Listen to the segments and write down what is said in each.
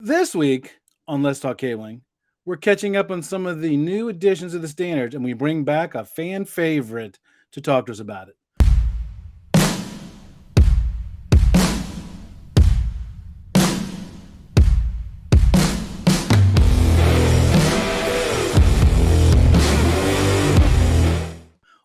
This week on Let's Talk Cabling, we're catching up on some of the new additions to the standards, and we bring back a fan favorite to talk to us about it.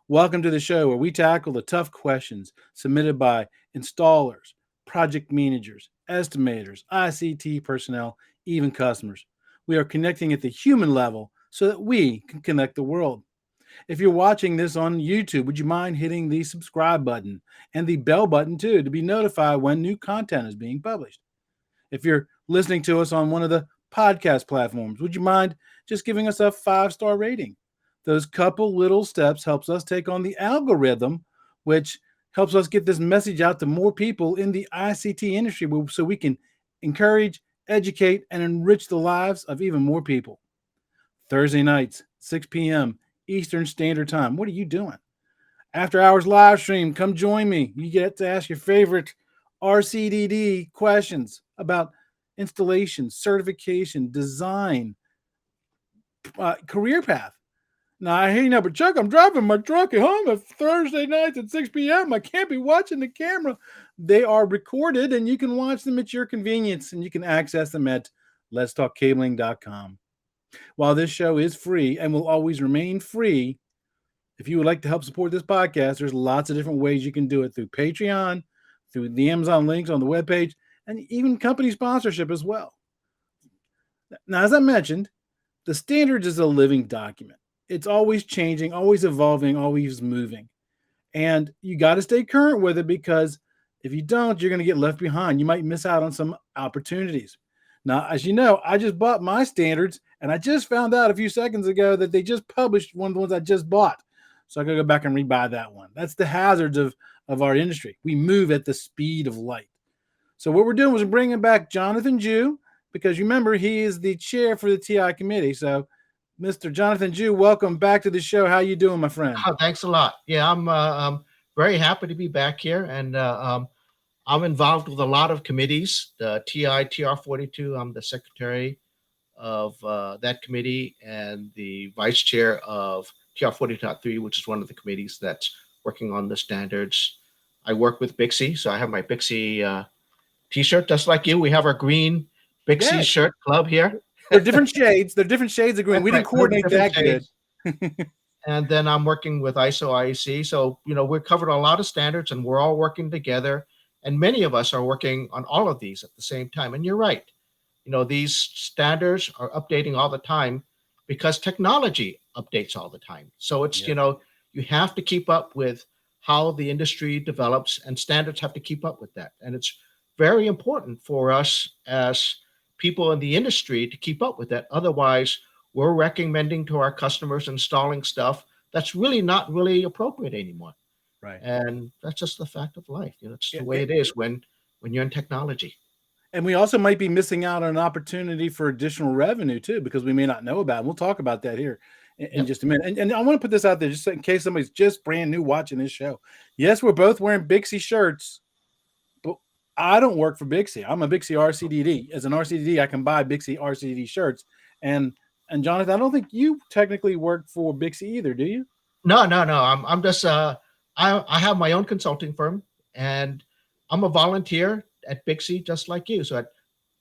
Welcome to the show where we tackle the tough questions submitted by installers, project managers, estimators, ICT personnel, even customers. We are connecting at the human level so that we can connect the world. If you're watching this on YouTube, would you mind hitting the subscribe button and the bell button too to be notified when new content is being published? If you're listening to us on one of the podcast platforms, would you mind just giving us a 5-star rating? Those couple little steps helps us take on the algorithm, which helps us get this message out to more people in the ICT industry so we can encourage, educate, and enrich the lives of even more people. Thursday nights, 6 p.m. Eastern Standard Time. What are you doing? After hours live stream, come join me. You get to ask your favorite RCDD questions about installation, certification, design, career path. Now, I hear you know, but Chuck, I'm driving my truck at home at Thursday nights at 6 p.m. I can't be watching the camera. They are recorded, and you can watch them at your convenience, and you can access them at letstalkcabling.com. While this show is free and will always remain free, if you would like to help support this podcast, there's lots of different ways you can do it through Patreon, through the Amazon links on the webpage, and even company sponsorship as well. Now, as I mentioned, the standards is a living document. It's always changing, always evolving, always moving. And you got to stay current with it because if you don't, you're going to get left behind. You might miss out on some opportunities. Now, as you know, I just bought my standards, and I just found out a few seconds ago that they just published one of the ones I just bought. So I got to go back and rebuy that one. That's the hazards of our industry. We move at the speed of light. So what we're doing was bringing back Jonahan Jew, because remember, he is the chair for the TI committee. So Mr. Jonahan Jew, welcome back to the show. How you doing, my friend? Oh, thanks a lot. Yeah, I'm very happy to be back here, and I'm involved with a lot of committees. The TI TR42. I'm the secretary of that committee and the vice chair of TR40.3, which is one of the committees that's working on the standards. I work with Bixi, so I have my Bixi T-shirt, just like you. We have our green Bixi shirt club here. They're different shades. They're different shades of green. We didn't coordinate that good. And then I'm working with ISOIEC. So, we're covered a lot of standards and we're all working together. And many of us are working on all of these at the same time. And you're right. These standards are updating all the time because technology updates all the time. So it's, you have to keep up with how the industry develops, and standards have to keep up with that. And it's very important for us as people in the industry to keep up with that. Otherwise, we're recommending to our customers installing stuff that's really not really appropriate anymore. Right. And that's just the fact of life. It's the way it is when you're in technology. And we also might be missing out on an opportunity for additional revenue too, because we may not know about it. We'll talk about that here in just a minute. And I want to put this out there just in case somebody's just brand new watching this show. Yes, we're both wearing Bixi shirts, but I don't work for Bixi. I'm a Bixi RCDD. As an RCDD, I can buy Bixi RCDD shirts. And Jonahan, I don't think you technically work for Bixi either, do you? No. I'm just I have my own consulting firm, and I'm a volunteer at Bixi just like you. So at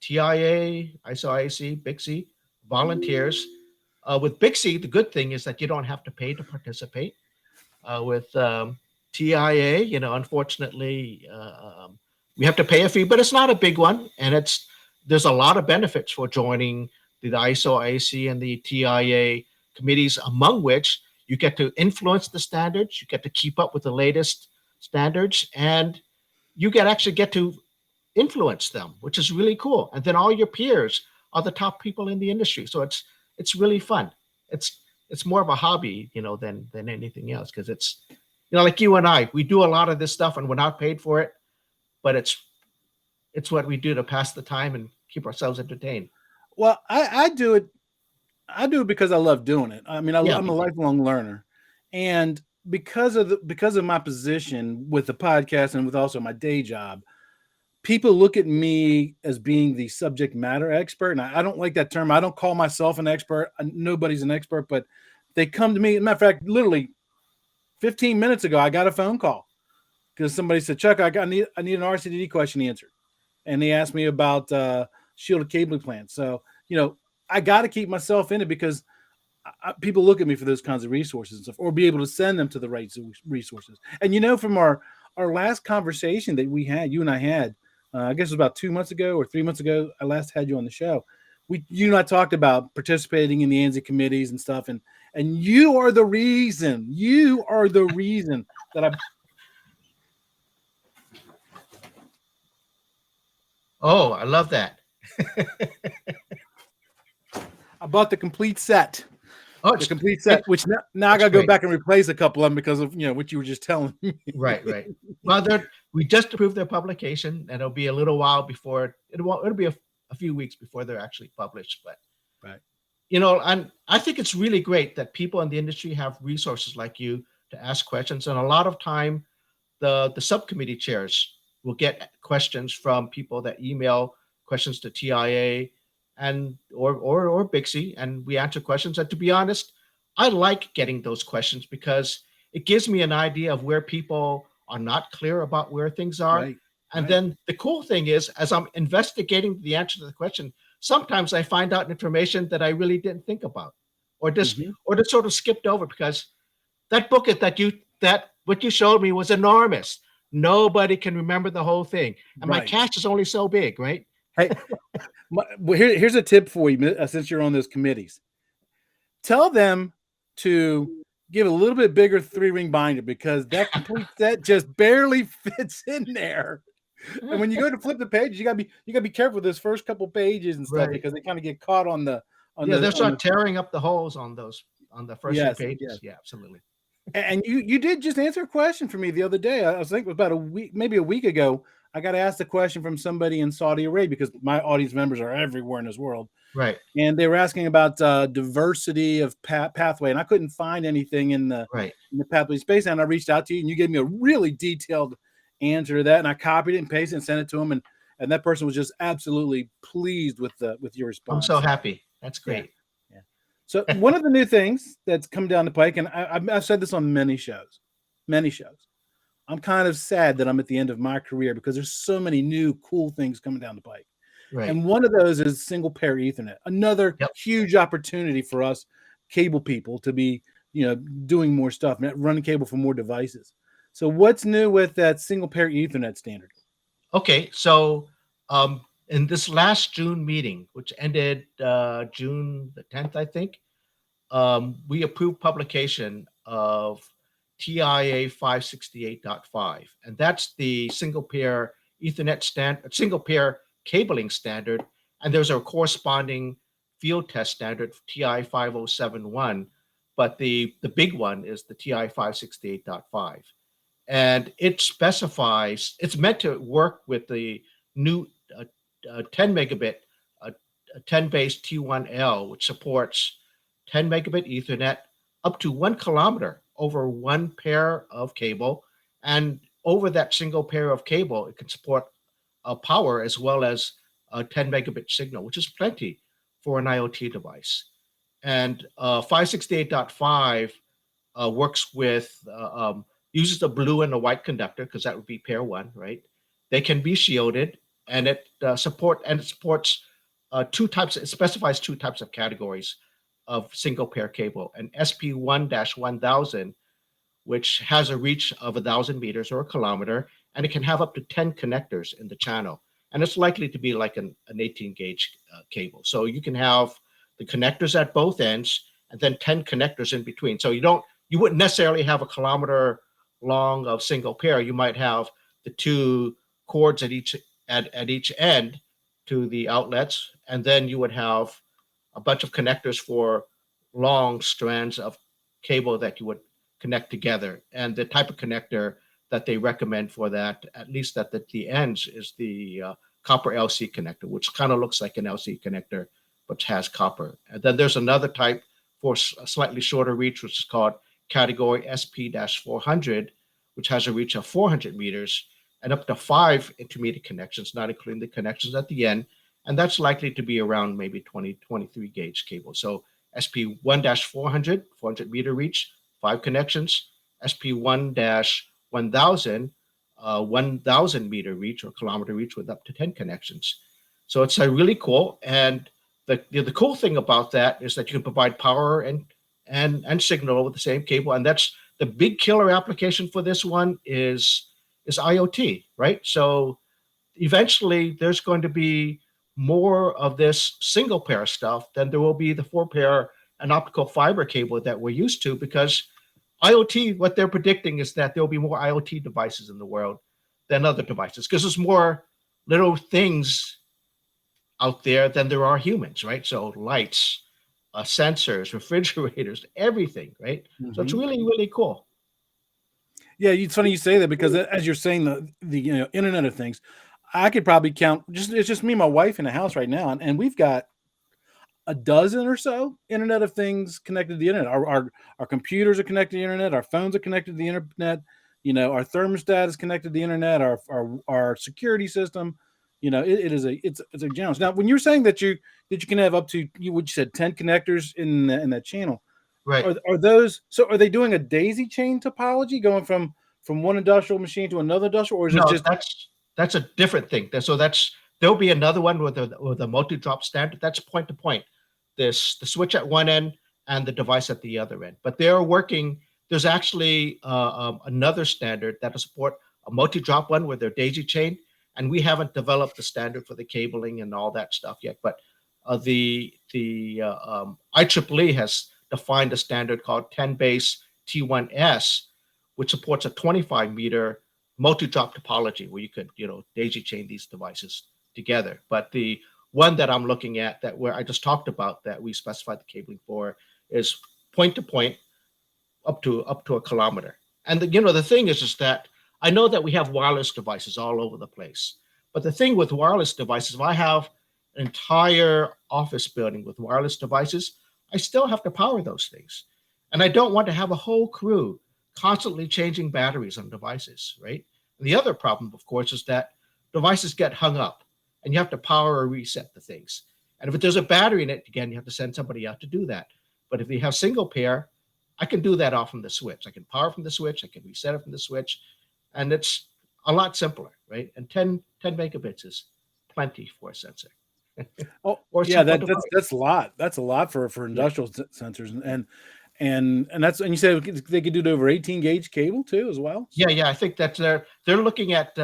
TIA, ISOIEC, Bixi, volunteers. With Bixi, the good thing is that you don't have to pay to participate. With TIA, unfortunately, we have to pay a fee, but it's not a big one, and there's a lot of benefits for joining the ISOIEC and the TIA committees, among which you get to influence the standards, you get to keep up with the latest standards, and you actually get to influence them, which is really cool. And then all your peers are the top people in the industry, so it's really fun. It's more of a hobby, than anything else, because it's like you and I, we do a lot of this stuff and we're not paid for it, but it's what we do to pass the time and keep ourselves entertained. Well, I do it. I do it because I love doing it. I mean, I'm a lifelong learner, and because of my position with the podcast and with also my day job, people look at me as being the subject matter expert, and I don't like that term. I don't call myself an expert. Nobody's an expert, but they come to me. As a matter of fact, literally 15 minutes ago, I got a phone call because somebody said, Chuck, I need an RCDD question answered. And they asked me about shielded cabling plans. So, I got to keep myself in it because people look at me for those kinds of resources and stuff, or be able to send them to the right resources. And from our last conversation that we had, you and I had, I guess it was about 2 months ago or 3 months ago, I last had you on the show. You and I talked about participating in the ANSI committees and stuff, and you are the reason. You are the reason that I. Oh, I love that. I bought the complete set. Oh, the complete set, which now I got to go back and replace a couple of them because of what you were just telling me. Right. Well, we just approved their publication, and it'll be a little while before it'll be a few weeks before they're actually published. But right, and I think it's really great that people in the industry have resources like you to ask questions, and a lot of time, the subcommittee chairs will get questions from people that email questions to TIA and or Bixi, and we answer questions. And to be honest, I like getting those questions because it gives me an idea of where people are not clear about where things are. Right. And then the cool thing is, as I'm investigating the answer to the question, sometimes I find out information that I really didn't think about, or just sort of skipped over, because that book that what you showed me was enormous. Nobody can remember the whole thing, and my cache is only so big, right? Hey, here's a tip for you, since you're on those committees. Tell them to give a little bit bigger 3-ring binder, because that complete set just barely fits in there. And when you go to flip the pages, you gotta be careful with those first couple pages and stuff, because they kind of get caught on the. They'll start tearing up the holes on the first few pages. Yes. Yeah, absolutely. And you did just answer a question for me the other day. I was thinking about maybe a week ago. I got asked a question from somebody in Saudi Arabia, because my audience members are everywhere in this world. Right. And they were asking about diversity of pathway, and I couldn't find anything in the pathway space. And I reached out to you, and you gave me a really detailed answer to that, and I copied it and pasted it and sent it to them, and that person was just absolutely pleased with your response. I'm so happy. That's great. Yeah. So one of the new things that's come down the pike, and I've said this on many shows. I'm kind of sad that I'm at the end of my career, because there's so many new cool things coming down the pike. Right. And one of those is single pair Ethernet, another huge opportunity for us cable people to be, doing more stuff, running cable for more devices. So what's new with that single pair Ethernet standard? Okay, so in this last June meeting, which ended June the 10th, I think, we approved publication of TIA 568.5, and that's the single pair Ethernet standard, single pair cabling standard, and there's a corresponding field test standard, TI 5071, but the big one is the TI 568.5. And it specifies, it's meant to work with the new 10 megabit, 10 base T1L, which supports 10 megabit Ethernet up to 1 kilometer over one pair of cable. And over that single pair of cable, it can support power as well as a 10 megabit signal, which is plenty for an IoT device. And 568.5 works with, uses the blue and the white conductor, because that would be pair 1, right? They can be shielded, and it supports two types. It specifies two types of categories of single pair cable: an SP1-1000, which has a reach of 1,000 meters or a kilometer, and it can have up to 10 connectors in the channel. And it's likely to be like an 18 gauge cable. So you can have the connectors at both ends and then 10 connectors in between. So you wouldn't necessarily have a kilometer long of single pair. You might have the two cords at each end to the outlets, and then you would have a bunch of connectors for long strands of cable that you would connect together. And the type of connector that they recommend for that, at least at the ends, is the copper LC connector, which kind of looks like an LC connector, but has copper. And then there's another type for a slightly shorter reach, which is called category SP-400, which has a reach of 400 meters. and up to 5 intermediate connections, not including the connections at the end. And that's likely to be around maybe 23 gauge cable. So SP1-400, 400 meter reach, 5 connections. SP1-1000, 1,000 meter reach or kilometer reach with up to 10 connections. So it's really cool. And the cool thing about that is that you can provide power and signal over the same cable. And that's the big killer application for this one is IoT, right? So eventually there's going to be more of this single pair stuff than there will be the 4-pair and optical fiber cable that we're used to, because IoT, what they're predicting is that there'll be more IoT devices in the world than other devices, because there's more little things out there than there are humans, right? So lights, sensors, refrigerators, everything, right? So it's really, really cool. Yeah, it's funny you say that, because as you're saying the Internet of Things, I could probably count, it's just me and my wife in the house right now, and we've got a dozen or so Internet of Things connected to the internet. Our computers are connected to the internet, our phones are connected to the internet, our thermostat is connected to the internet, our security system. It's a challenge. Now, when you're saying that you can have up to what you said 10 connectors in that channel, right? Are those, so are they doing a daisy chain topology going from one industrial machine to another industrial, or is it just that's a different thing. So there'll be another one with a multi-drop standard. That's point to point. The switch at one end and the device at the other end. But they're working. There's actually another standard that will support a multi-drop one with their daisy chain, and we haven't developed the standard for the cabling and all that stuff yet. But the IEEE has defined a standard called 10 base T1S, which supports a 25 meter multi-drop topology where you could, daisy chain these devices together. But the one that I'm looking at, that where I just talked about, that we specified the cabling for, is point to point up to a kilometer. And the thing is that I know that we have wireless devices all over the place. But the thing with wireless devices, if I have an entire office building with wireless devices, I still have to power those things. And I don't want to have a whole crew constantly changing batteries on devices, right? And the other problem, of course, is that devices get hung up and you have to power or reset the things. And if there's a battery in it, again, you have to send somebody out to do that. But if you have single pair, I can do that off from the switch. I can power from the switch, I can reset it from the switch, and it's a lot simpler, right? And 10 megabits is plenty for a sensor. Oh, yeah, that's a lot. That's a lot for industrial sensors, and you said they could do it over 18 gauge cable too, as well. Yeah. I think that they're looking at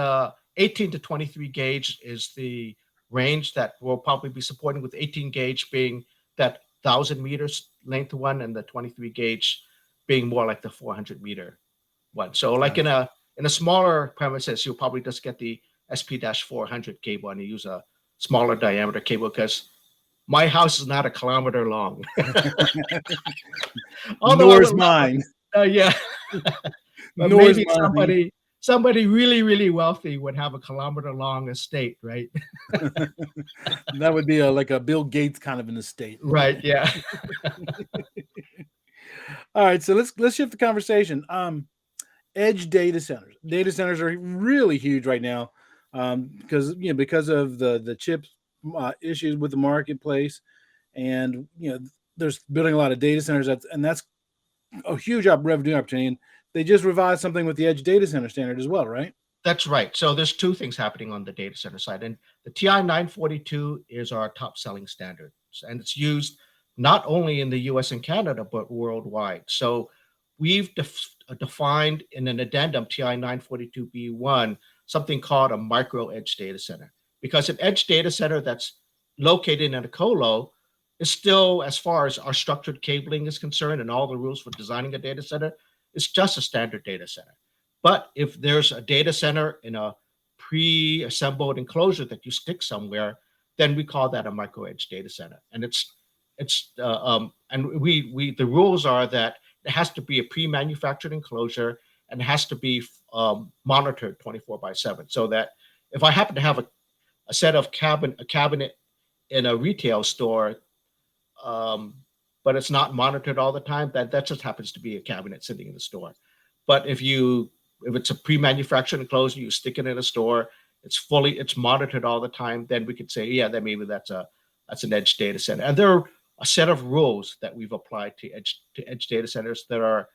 18 to 23 gauge is the range that we'll probably be supporting, with 18 gauge being that 1,000 meters length one, and the 23 gauge being more like the 400 meter one. So like in a smaller premises, you'll probably just get the SP-400 cable and you use a smaller diameter cable, because my house is not a kilometer long. Nor is mine. Yeah. But maybe somebody really, really wealthy would have a kilometer long estate, right? That would be like a Bill Gates kind of an estate. Right, yeah. All right, so let's shift the conversation. Edge data centers. Data centers are really huge right now, because of the chip issues with the marketplace, and there's building a lot of data centers, that's a huge revenue opportunity. And they just revised something with the Edge data center standard as well, right? That's right. So there's two things happening on the data center side, and the TI 942 is our top selling standard, and it's used not only in the US and Canada, but worldwide. So we've defined in an addendum, TI 942B1, something called a micro edge data center, because an edge data center that's located in a colo is still, as far as our structured cabling is concerned and all the rules for designing a data center, it's just a standard data center. But if there's a data center in a pre-assembled enclosure that you stick somewhere, then we call that a micro edge data center. And the rules are that it has to be a pre-manufactured enclosure, and it has to be monitored 24/7. So that if I happen to have a set of a cabinet in a retail store, but it's not monitored all the time, that just happens to be a cabinet sitting in the store. But if you if it's a pre-manufactured enclosure, you stick it in a store, it's monitored all the time, then we could say, yeah, then maybe that's an edge data center. And there are a set of rules that we've applied to edge data centers that are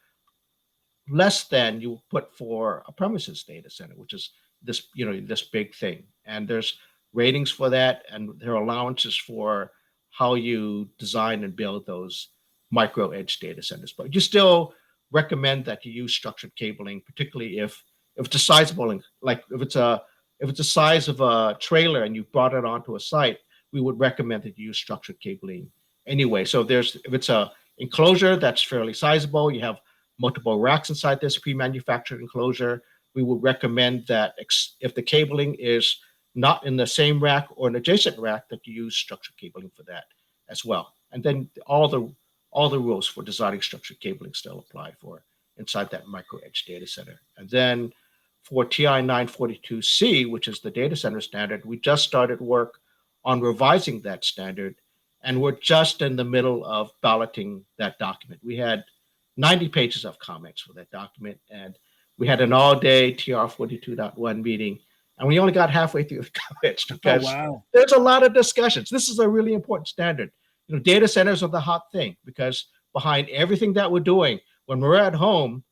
less than you put for a premises data center, which is this, this big thing. And there's ratings for that, and there are allowances for how you design and build those micro edge data centers. But you still recommend that you use structured cabling, particularly if it's a sizable, like if it's a size of a trailer and you brought it onto a site, we would recommend that you use structured cabling anyway. So if it's a enclosure that's fairly sizable, you have multiple racks inside this pre-manufactured enclosure, we would recommend that if the cabling is not in the same rack or an adjacent rack, that you use structured cabling for that as well. And then all the rules for designing structured cabling still apply for inside that micro edge data center. And then for TI 942C, which is the data center standard, we just started work on revising that standard, and we're just in the middle of balloting that document. We had 90 pages of comments for that document, and we had an all-day TR 42.1 meeting, and we only got halfway through the comments because there's a lot of discussions. This is a really important standard. Data centers are the hot thing, because behind everything that we're doing, when we're at home,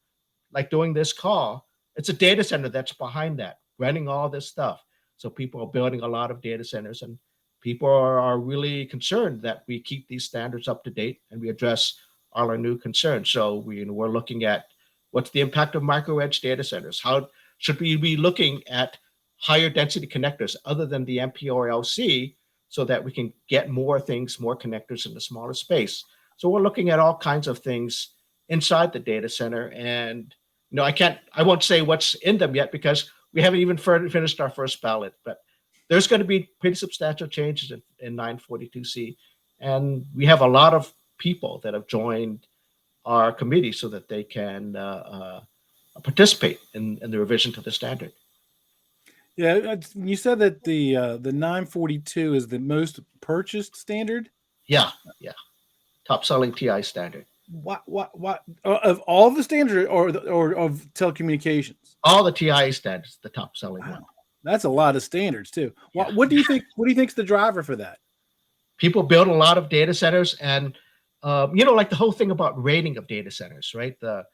like doing this call, it's a data center that's behind that, running all this stuff. So people are building a lot of data centers, and people are really concerned that we keep these standards up to date and we address all our new concerns. So we're looking at what's the impact of micro edge data centers? How should we be looking at higher density connectors other than the MP or LC, so that we can get more connectors in the smaller space? So we're looking at all kinds of things inside the data center. And I won't say what's in them yet, because we haven't even finished our first ballot, but there's going to be pretty substantial changes in 942C. And we have a lot of people that have joined our committee so that they can participate in the revision to the standard. Yeah, you said that the 942 is the most purchased standard. Yeah, top selling TI standard. What of all the standards, or of telecommunications? All the TI standards, the top selling one. That's a lot of standards too. Yeah. What do you think? What do you think's the driver for that? People build a lot of data centers, and like the whole thing about rating of data centers, right? The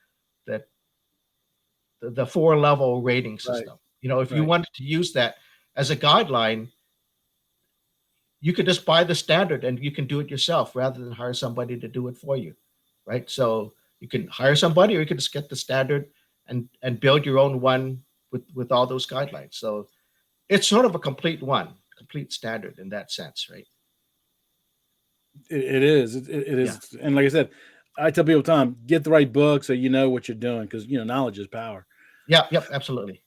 4-level rating system. Right. If you wanted to use that as a guideline, you could just buy the standard and you can do it yourself rather than hire somebody to do it for you, right? So you can hire somebody, or you can just get the standard and build your own one with all those guidelines. So it's sort of a complete standard in that sense, right? It is. It is. Yeah. And like I said, I tell people all the time, get the right book so you know what you're doing, because knowledge is power. Yep, absolutely.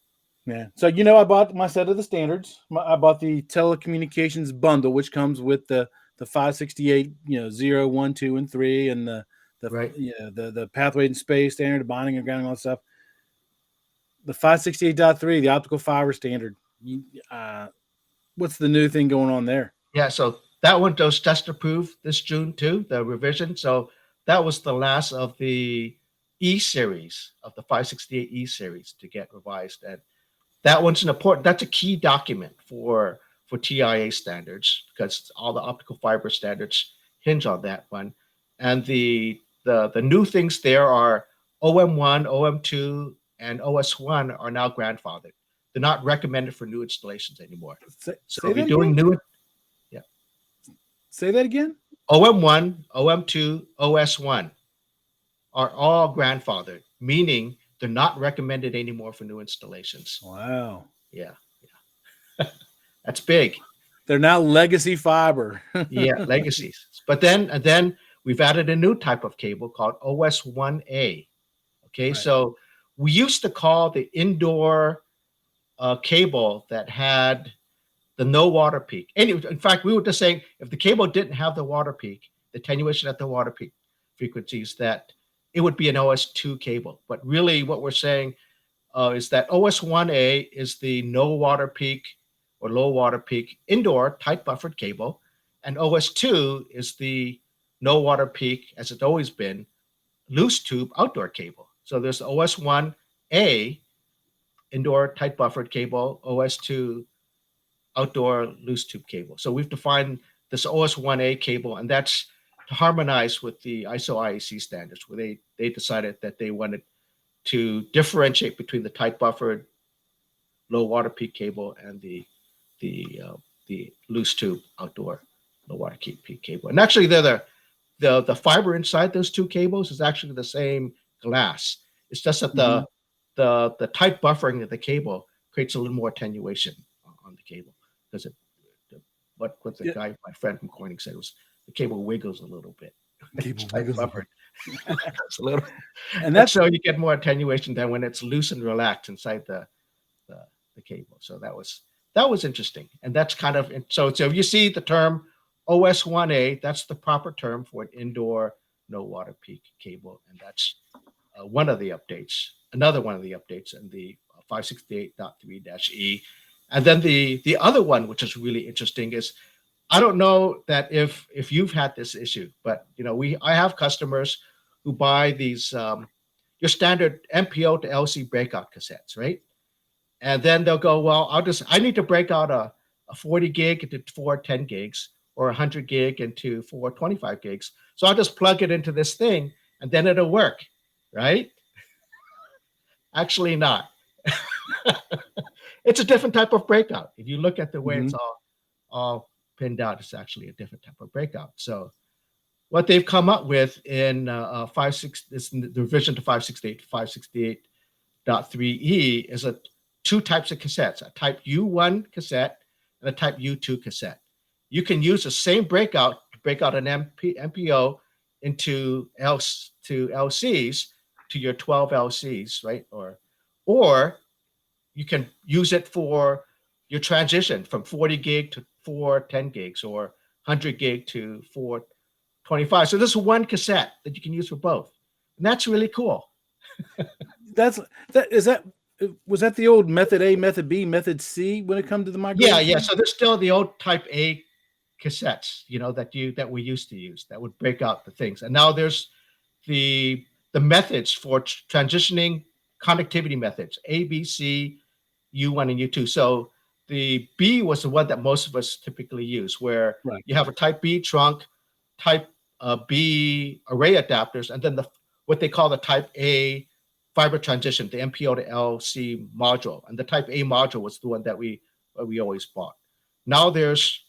Yeah. So I bought my set of the standards. I bought the telecommunications bundle, which comes with the 568, 0, 1, 2, and 3, and the pathway and space standard, bonding and grounding, all that stuff. The 568.3, the optical fiber standard. What's the new thing going on there? Yeah, so that one was just approved this June too, the revision. So that was the last of the E series, of the 568 E series to get revised. And that one's that's a key document for TIA standards, because all the optical fiber standards hinge on that one. And the new things there are OM1, OM2, and OS1 are now grandfathered. They're not recommended for new installations anymore. So if you're doing new, say that again. OM1, OM2, OS1 are all grandfathered, meaning they're not recommended anymore for new installations. Wow. Yeah. That's big. They're now legacy fiber. Yeah, legacies. But then we've added a new type of cable called OS1A. Okay, right. So we used to call the indoor cable that had the no water peak. Anyway, in fact, we were just saying, if the cable didn't have the water peak, the attenuation at the water peak frequencies, that it would be an OS2 cable. But really what we're saying is that OS1A is the no water peak or low water peak indoor tight buffered cable, and OS2 is the no water peak, as it's always been, loose tube outdoor cable. So there's OS1A, indoor tight buffered cable, OS2 outdoor loose tube cable. So we've defined this OS1A cable, and that's to harmonize with the ISO/IEC standards, where they decided that they wanted to differentiate between the tight buffered low water peak cable and the loose tube outdoor low water peak cable. And actually, they're the fiber inside those two cables is actually the same glass. It's just that the tight buffering of the cable creates a little more attenuation on the cable, because what the guy, my friend from Corning, said was the cable wiggles a little bit. Cable wiggles buffered. It's a little, and that's so you get more attenuation than when it's loose and relaxed inside the cable. So that was interesting, and that's kind of so if you see the term OS1A, that's the proper term for an indoor no water peak cable, and that's one of the updates. Another one of the updates in the 568.3-E, and then the other one, which is really interesting, is I don't know that if you've had this issue, but I have customers who buy these your standard MPO to LC breakout cassettes, right? And then they'll go, well, I need to break out a 40 gig into 4 10 gigs or 100 gig into 4 25 gigs. So I'll just plug it into this thing and then it'll work, right? Actually not. It's a different type of breakout. If you look at the way it's all pinned out, it's actually a different type of breakout. So what they've come up with in the revision to 568 to 568.3E is two types of cassettes, a type U1 cassette and a type U2 cassette. You can use the same breakout to break out an MPO into LCs, to your 12 LCs, right? Or you can use it for your transition from 40 gig to 4 10 gigs or 100 gig to 4 25. So this is one cassette that you can use for both. And that's really cool. Was that the old method A, method B, method C when it comes to the migration? Yeah. So there's still the old type A cassettes, that we used to use that would break out the things. And now there's the methods for transitioning connectivity methods, A, B, C, U1 and U2. So the B was the one that most of us typically use, where you have a type B trunk, type B array adapters, and then what they call the type A fiber transition, the MPO to LC module. And the type A module was the one that we always bought. Now there's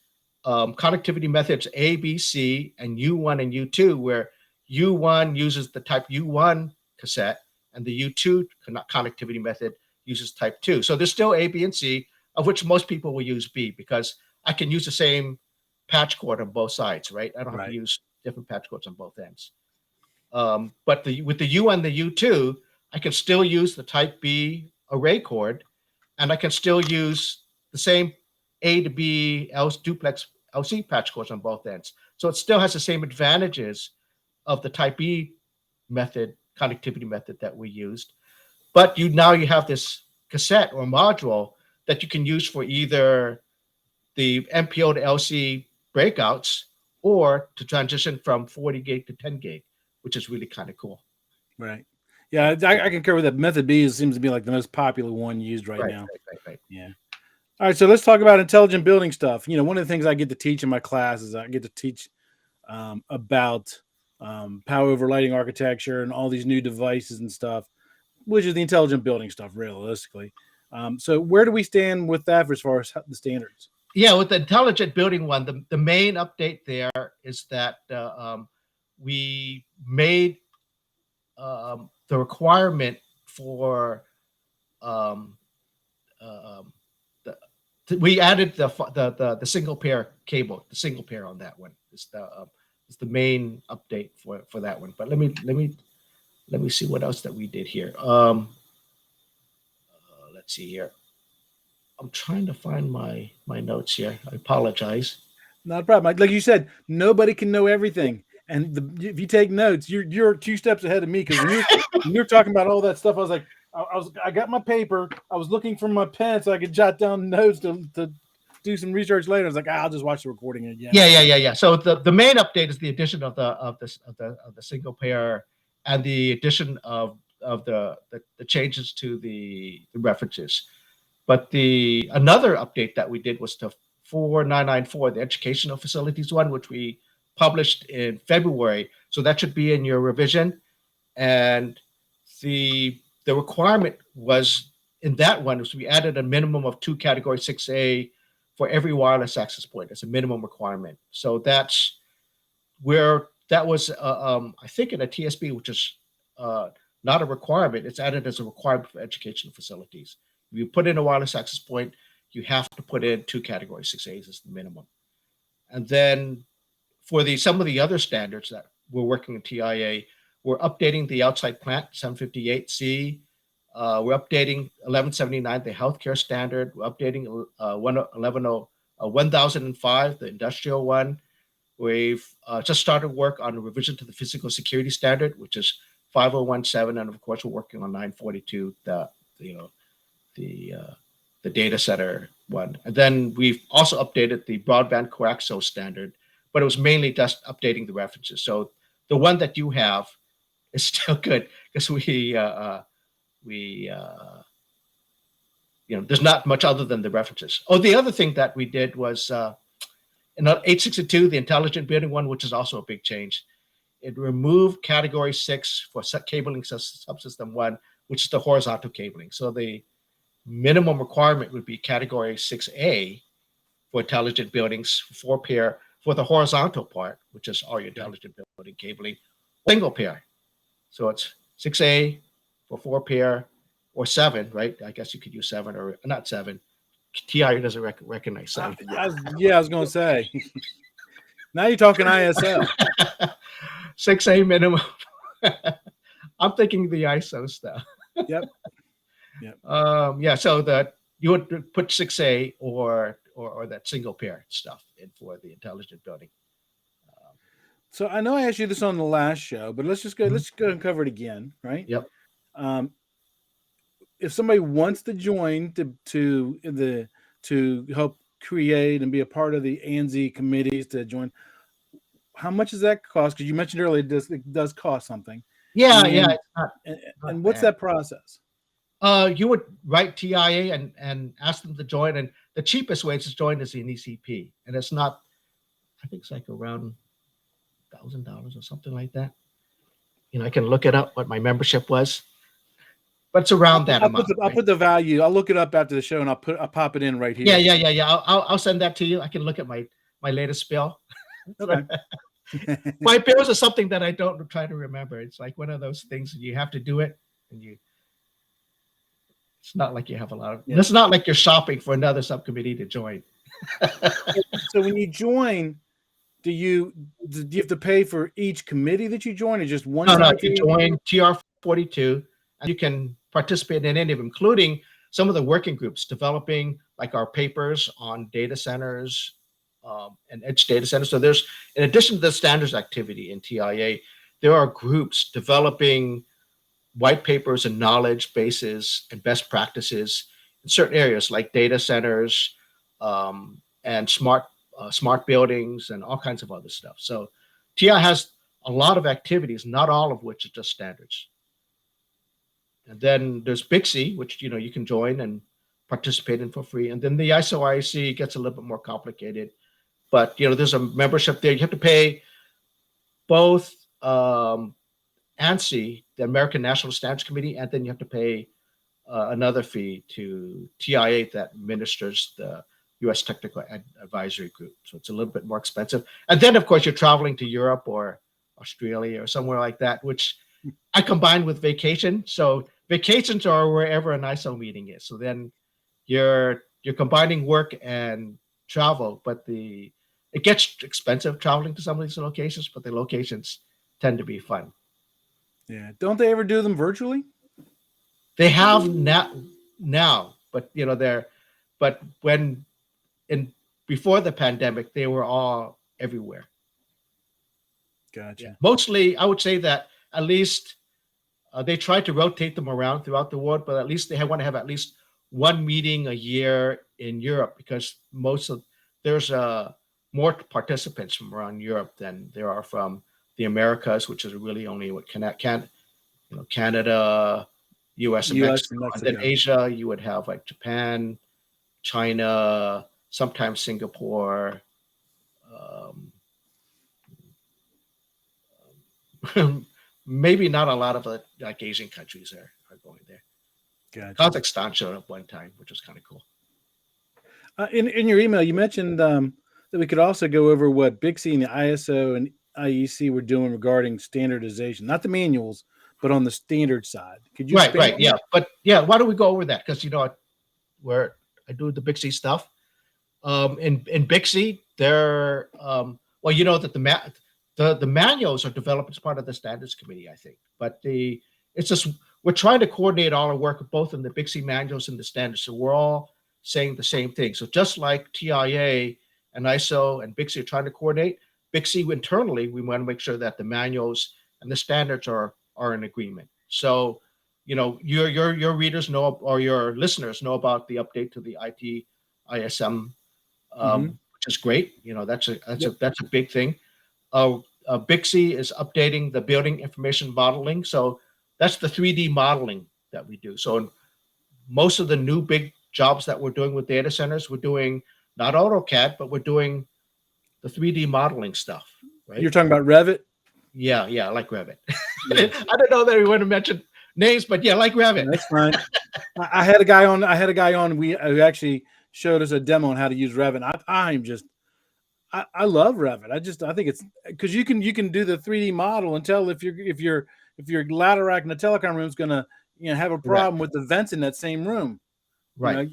connectivity methods A, B, C, and U1 and U2, where U1 uses the type U1 cassette, and the U2 connectivity method uses type 2. So there's still A, B, and C, of which most people will use B, because I can use the same patch cord on both sides, right? I don't have to use different patch cords on both ends. But with the U1 and the U2, I can still use the type B array cord, and I can still use the same A to B duplex LC patch cords on both ends. So it still has the same advantages of the type B method, connectivity method that we used. But now you have this cassette or module that you can use for either the MPO to LC breakouts or to transition from 40 gig to 10 gig, which is really kind of cool. Right. Yeah, I concur with that. Method B seems to be like the most popular one used right now. Right. Yeah. All right, so let's talk about intelligent building stuff. One of the things I get to teach in my class is I get to teach about power over lighting architecture and all these new devices and stuff, which is the intelligent building stuff, realistically. So where do we stand with that as far as the standards? Yeah, with the intelligent building one, the main update there is that we made the requirement for we added the single pair cable, the single pair on that one is the main update for that one. But let me see what else that we did here. Let's see here. I'm trying to find my notes here. I apologize. Not a problem. Like you said, nobody can know everything. And if you take notes, you're 2 steps ahead of me, because when you're talking about all that stuff, I was like, I got my paper. I was looking for my pen so I could jot down notes to do some research later. I was like, I'll just watch the recording again. Yeah. So the main update is the addition of the single pair and the addition of the changes to the references. But another update that we did was to 4994, the educational facilities one, which we published in February. So that should be in your revision. And the requirement was in that one was we added a minimum of 2 category 6A for every wireless access point as a minimum requirement. So that's where that was, I think, in a TSB, which is not a requirement. It's added as a requirement for educational facilities. If you put in a wireless access point, you have to put in 2 category 6As as the minimum. And then for some of the other standards that we're working in TIA, we're updating the outside plant 758C. We're updating 1179, the healthcare standard. We're updating 1005, the industrial one. We've just started work on a revision to the physical security standard, which is 5017, and of course we're working on 942, the data center one. And then we've also updated the broadband coaxial standard, but it was mainly just updating the references. So the one that you have is still good because there's not much other than the references. Oh, the other thing that we did was in 862, the intelligent building one, which is also a big change. It removed category 6 for cabling subsystem 1, which is the horizontal cabling. So the minimum requirement would be category 6A for intelligent buildings, 4 pair for the horizontal part, which is all your intelligent building cabling, single pair. So it's 6A for 4 pair or 7, right? I guess you could use 7 or not 7. TI doesn't recognize 7. I was going to say. Now you're talking ISO. 6A minimum. I'm thinking the ISO stuff. Yep. So that you would put 6A or that single pair stuff in for the intelligent building. So I know I asked you this on the last show, but let's go and cover it again, right? Yep. If somebody wants to join to help create and be a part of the ANSI committees to join, how much does that cost? Because you mentioned earlier it does cost something. Yeah, It's not and what's that process? You would write TIA and ask them to join, and the cheapest way to join is an ECP, and it's not. I think it's like around $1,000 or something like that. I can look it up what my membership was, but it's around that amount. I'll put the value. I'll look it up after the show, and I'll pop it in right here. Yeah. I'll send that to you. I can look at my latest bill. Okay. My bills are something that I don't try to remember. It's like one of those things you have to do it, and it's not like you have a lot of. Yeah. It's not like you're shopping for another subcommittee to join. So when you join, do you have to pay for each committee that you join, or just one? No. You join TR42, and you can participate in any of them, including some of the working groups developing like our papers on data centers and edge data centers. So there's, in addition to the standards activity in TIA, there are groups developing white papers and knowledge bases and best practices in certain areas like data centers and smart buildings and all kinds of other stuff. So TI has a lot of activities, not all of which are just standards. And then there's Bixi, which you can join and participate in for free. And then the ISOIEC gets a little bit more complicated, but there's a membership there. You have to pay both ANSI, the American National Standards Committee, and then you have to pay another fee to TIA that administers the U.S. Technical Advisory Group. So it's a little bit more expensive. And then, of course, you're traveling to Europe or Australia or somewhere like that, which I combine with vacation. So vacations are wherever an ISO meeting is. So then you're combining work and travel, but it gets expensive traveling to some of these locations, but the locations tend to be fun. Yeah. Don't they ever do them virtually? They have now, but before the pandemic, they were all everywhere. Gotcha. Yeah. Mostly, I would say that at least they try to rotate them around throughout the world, but at least they want to have at least one meeting a year in Europe, because there's more participants from around Europe than there are from the Americas, which is really only what Canada, US and U.S. and Mexico. And then Mexico. Asia, you would have like Japan, China, sometimes Singapore. Maybe not a lot of like Asian countries are going there. Gotcha. Kazakhstan showed up one time, which was kind of cool. In your email, you mentioned that we could also go over what Bixi and the ISO and IEC were doing regarding standardization, not the manuals, but on the standard side. Could you expand? Right, yeah. But yeah, why don't we go over that? Because where I do the Bixi stuff. In Bixi, they're that the manuals are developed as part of the standards committee, I think. But it's just we're trying to coordinate all our work both in the Bixi manuals and the standards, so we're all saying the same thing. So just like TIA and ISO and Bixi are trying to coordinate, Bixi internally, we want to make sure that the manuals and the standards are in agreement. So, your readers know, or your listeners know about the update to the IT ISM, which is great. That's a big thing. Bixi is updating the building information modeling. So that's the 3D modeling that we do. So in most of the new big jobs that we're doing with data centers, we're doing not AutoCAD, but we're doing the 3D modeling stuff. Right? You're talking about Revit? Yeah, I like Revit. Yeah. I don't know that we want to mention names, but yeah, like Revit. That's fine. I had a guy on who actually showed us a demo on how to use Revit. I love Revit. I think it's because you can do the 3D model and tell if your ladder rack in the telecom room is gonna have a problem with the vents in that same room. Right.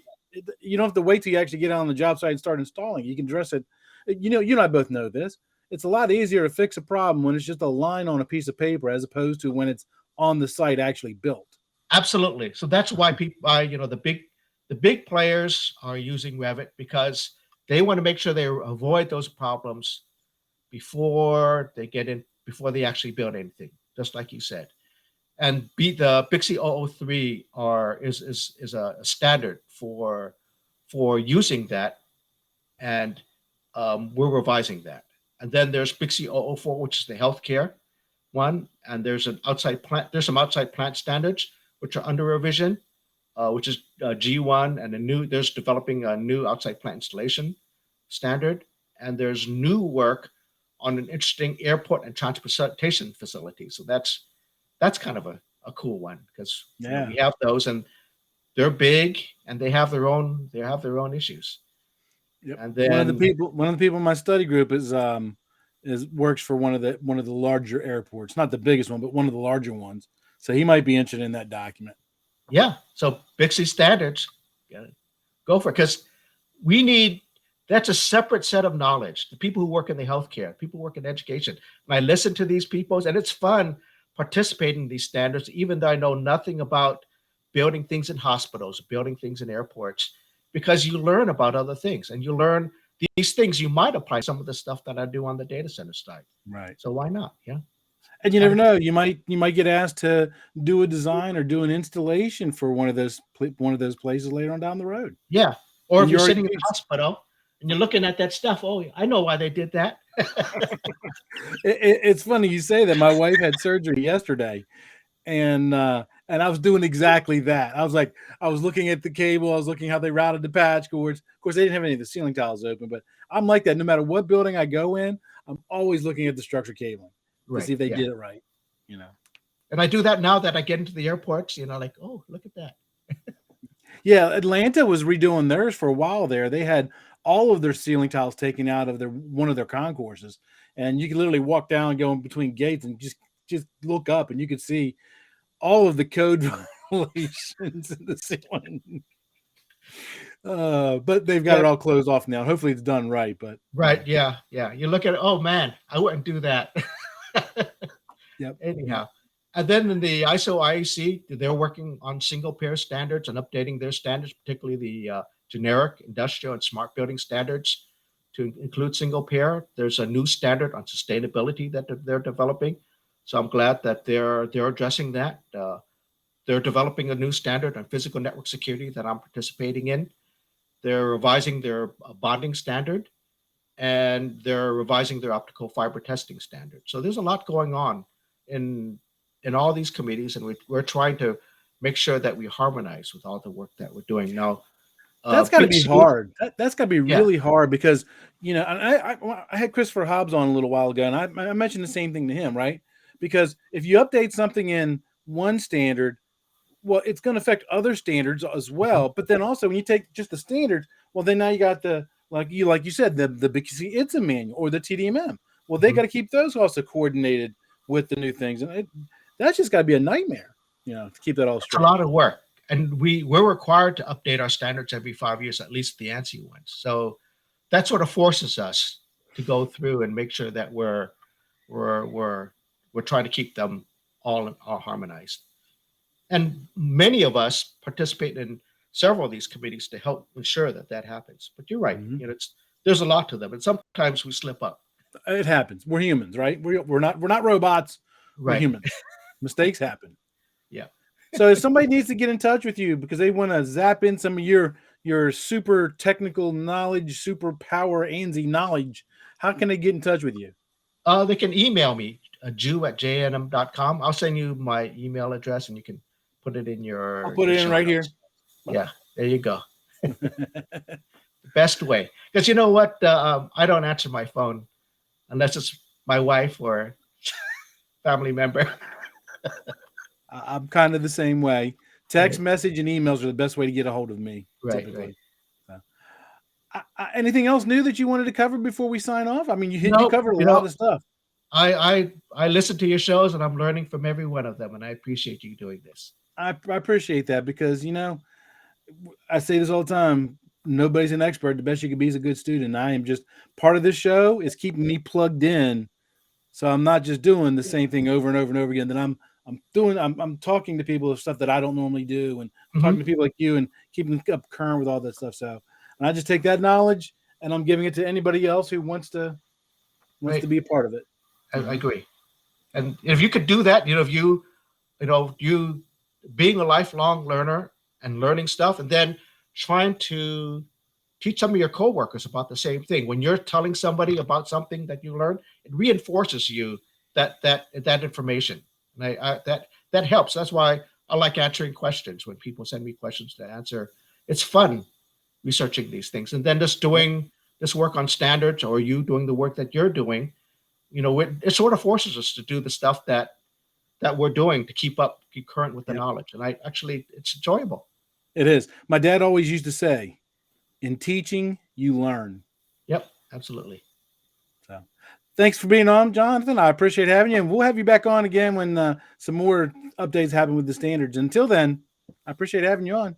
You don't have to wait till you actually get on the job site and start installing. You can address it. You and I both know this. It's a lot easier to fix a problem when it's just a line on a piece of paper as opposed to when it's on the site actually built. Absolutely. So that's why people, the big players are using Revit, because they want to make sure they avoid those problems before they actually build anything, just like you said. And the Bixi 003 is a standard for using that, and we're revising that. And then there's Bixi 004, which is the healthcare one, and there's some outside plant standards which are under revision, which is G1, and there's developing a new outside plant installation standard, and there's new work on an interesting airport and transportation facility. So that's kind of a cool one, because we have those, and they're big, and they have their own issues. Yep. And then one of the people in my study group works for one of the larger airports, not the biggest one, but one of the larger ones. So he might be interested in that document. Yeah. So Bixi Standards, go for it, because that's a separate set of knowledge. The people who work in the healthcare, people who work in education, and I listen to these people, and it's fun participating in these standards, even though I know nothing about building things in hospitals, building things in airports, because you learn about other things, and you learn these things. You might apply some of the stuff that I do on the data center side. Right. So why not? Yeah. And you never know. You might get asked to do a design or do an installation for one of those places later on down the road. Yeah. Or if you're sitting in the hospital and you're looking at that stuff, oh, I know why they did that. It's funny you say that. My wife had surgery yesterday, and I was doing exactly that. I was looking at the cable. I was looking how they routed the patch cords. Of course, they didn't have any of the ceiling tiles open, but I'm like that. No matter what building I go in, I'm always looking at the structure cabling to see if they did it right. And I do that now that I get into the airports. Like, oh, look at that. Yeah, Atlanta was redoing theirs for a while there. They had all of their ceiling tiles taken out of one of their concourses, and you could literally walk down and go in between gates and just look up, and you could see all of the code violations in the ceiling. But they've got it all closed off now. Hopefully it's done right. But right, yeah. You look at it, oh man, I wouldn't do that. Yep. Anyhow. And then in the ISO IEC, they're working on single pair standards and updating their standards, particularly the generic industrial and smart building standards to include single pair. There's a new standard on sustainability that they're developing. So I'm glad that they're addressing that. They're developing a new standard on physical network security that I'm participating in. They're revising their bonding standard, and they're revising their optical fiber testing standard. So there's a lot going on in in all these committees, and we're trying to make sure that we harmonize with all the work that we're doing now. That's got to be Bixi, hard. That's got to be yeah, really hard because, and I had Christopher Hobbs on a little while ago, and I mentioned the same thing to him, right? Because if you update something in one standard, well, it's going to affect other standards as well. But then also when you take just the standards, well, then now you got the like you said the Bixi ISOIEC manual or the TDMM. Well, they got to keep those also coordinated with the new things, and that's just got to be a nightmare, to keep that all straight. It's a lot of work, and we're required to update our standards every 5 years, at least the ANSI ones. So that sort of forces us to go through and make sure that we're trying to keep them all harmonized. And many of us participate in several of these committees to help ensure that happens. But you're right, there's a lot to them, and sometimes we slip up. It happens. We're humans, right? We're not robots. We're humans. Mistakes happen. Yeah. So if somebody needs to get in touch with you because they want to zap in some of your super technical knowledge, super power ANSI knowledge, how can they get in touch with you? They can email me, jew@jnm.com. I'll send you my email address, and you can put it in your. I'll put it in right here. Yeah, there you go. Best way, because you know what? I don't answer my phone unless it's my wife or family member. I'm kind of the same way. Text message and emails are the best way to get a hold of me. Right. Typically. So, anything else new that you wanted to cover before we sign off? I mean, you covered a lot of stuff. I listen to your shows, and I'm learning from every one of them, and I appreciate you doing this. I appreciate that because, I say this all the time. Nobody's an expert. The best you can be is a good student. I am just part of this show is keeping me plugged in. So I'm not just doing the same thing over and over and over again. That I'm talking to people of stuff that I don't normally do, and talking to people like you and keeping up current with all that stuff. So, and I just take that knowledge and I'm giving it to anybody else who wants to be a part of it. I agree. And if you could do that, if you being a lifelong learner and learning stuff, and then trying to teach some of your coworkers about the same thing. When you're telling somebody about something that you learned, it reinforces you that information. And that helps. That's why I like answering questions when people send me questions to answer. It's fun researching these things, and then just doing this work on standards, or you doing the work that you're doing. It sort of forces us to do the stuff that we're doing to keep current with the knowledge. And it's enjoyable. It is. My dad always used to say, in teaching, you learn. Yep, absolutely. So thanks for being on, Jonathan. I appreciate having you. And we'll have you back on again when some more updates happen with the standards. Until then, I appreciate having you on.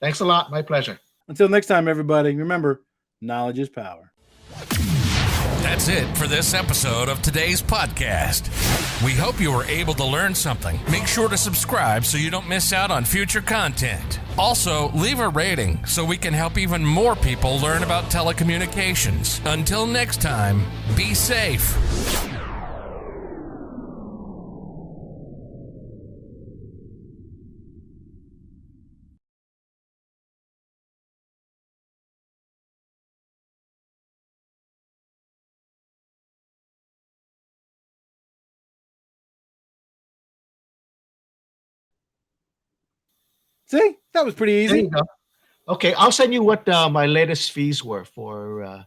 Thanks a lot. My pleasure. Until next time, everybody, remember, knowledge is power. That's it for this episode of today's podcast. We hope you were able to learn something. Make sure to subscribe so you don't miss out on future content. Also, leave a rating so we can help even more people learn about telecommunications. Until next time, be safe. See, that was pretty easy. There you go. Okay, I'll send you what my latest fees were for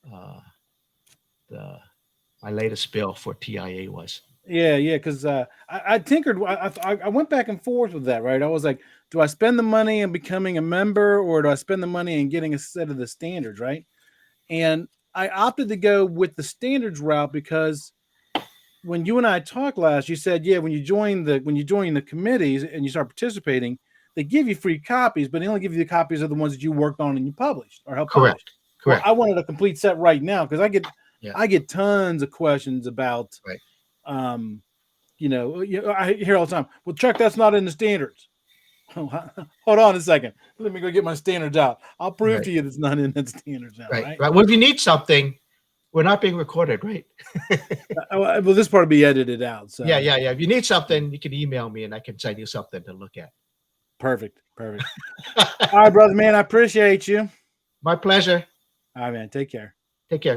my latest bill for TIA was. Yeah, because I tinkered. I went back and forth with that, right? I was like, do I spend the money on becoming a member, or do I spend the money in getting a set of the standards, right? And I opted to go with the standards route because when you and I talked last, you said, when you join the committees and you start participating, they give you free copies, but they only give you the copies of the ones that you worked on and you published or helped publish. Correct. Well, I wanted a complete set right now because I get tons of questions about, I hear all the time, well, Chuck, that's not in the standards. Hold on a second. Let me go get my standards out. I'll prove to you that's not in the standards now. Right. Well, if you need something, we're not being recorded, right? Well, this part will be edited out. So yeah. If you need something, you can email me and I can send you something to look at. Perfect. All right, brother, man. I appreciate you. My pleasure. All right, man. Take care. Take care.